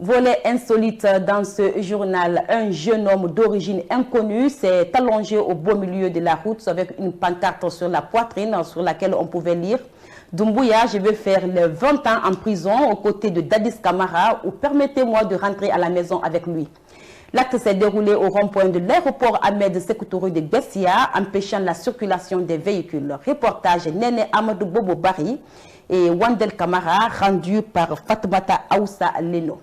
Volet insolite dans ce journal, un jeune homme d'origine inconnue s'est allongé au beau milieu de la route avec une pancarte sur la poitrine sur laquelle on pouvait lire « Doumbouya, je vais faire les 20 ans en prison aux côtés de Dadis Camara ou permettez-moi de rentrer à la maison avec lui ». L'acte s'est déroulé au rond-point de l'aéroport Ahmed Sékou Touré de Bessia, empêchant la circulation des véhicules. Reportage Néné Amadou Bobo Bari et Wandel Camara, rendu par Fatoumata Aoussa Leno.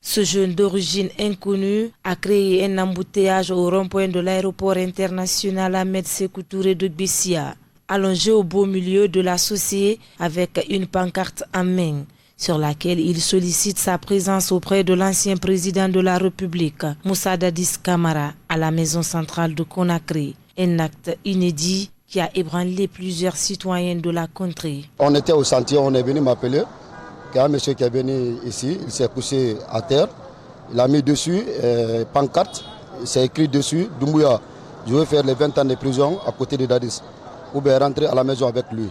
Ce jeune d'origine inconnue a créé un embouteillage au rond-point de l'aéroport international Ahmed Sékou Touré de Bessia, allongé au beau milieu de la chaussée avec une pancarte en main, sur laquelle il sollicite sa présence auprès de l'ancien président de la République, Moussa Dadis Camara, à la maison centrale de Conakry. Un acte inédit qui a ébranlé plusieurs citoyens de la contrée. On était au sentier, on est venu m'appeler. Il y a un monsieur qui est venu ici, il s'est couché à terre. Il a mis dessus pancarte, il s'est écrit dessus « Doumbouya, je veux faire les 20 ans de prison à côté de Dadis, ou bien rentrer à la maison avec lui ».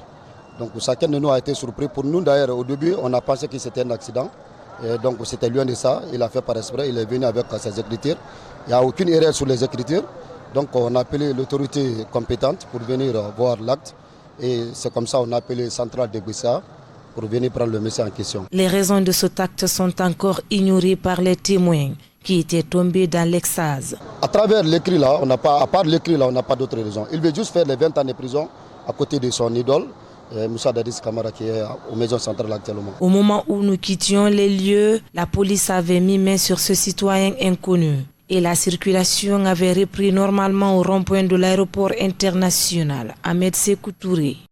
Donc chacun de nous a été surpris. Pour nous d'ailleurs, au début, on a pensé que c'était un accident. Et donc c'était loin de ça, il a fait par esprit, il est venu avec ses écritures. Il n'y a aucune erreur sur les écritures. Donc on a appelé l'autorité compétente pour venir voir l'acte. Et c'est comme ça qu'on a appelé Centrale de Bessia pour venir prendre le monsieur en question. Les raisons de cet acte sont encore ignorées par les témoins qui étaient tombés dans l'extase. À travers l'écrit là, à part l'écrit là, on n'a pas d'autre raison. Il veut juste faire les 20 ans de prison à côté de son idole, Moussa Dadis Camara, qui est aux maisons centrales actuellement. Au moment où nous quittions les lieux, la police avait mis main sur ce citoyen inconnu et la circulation avait repris normalement au rond-point de l'aéroport international Ahmed Sékou Touré.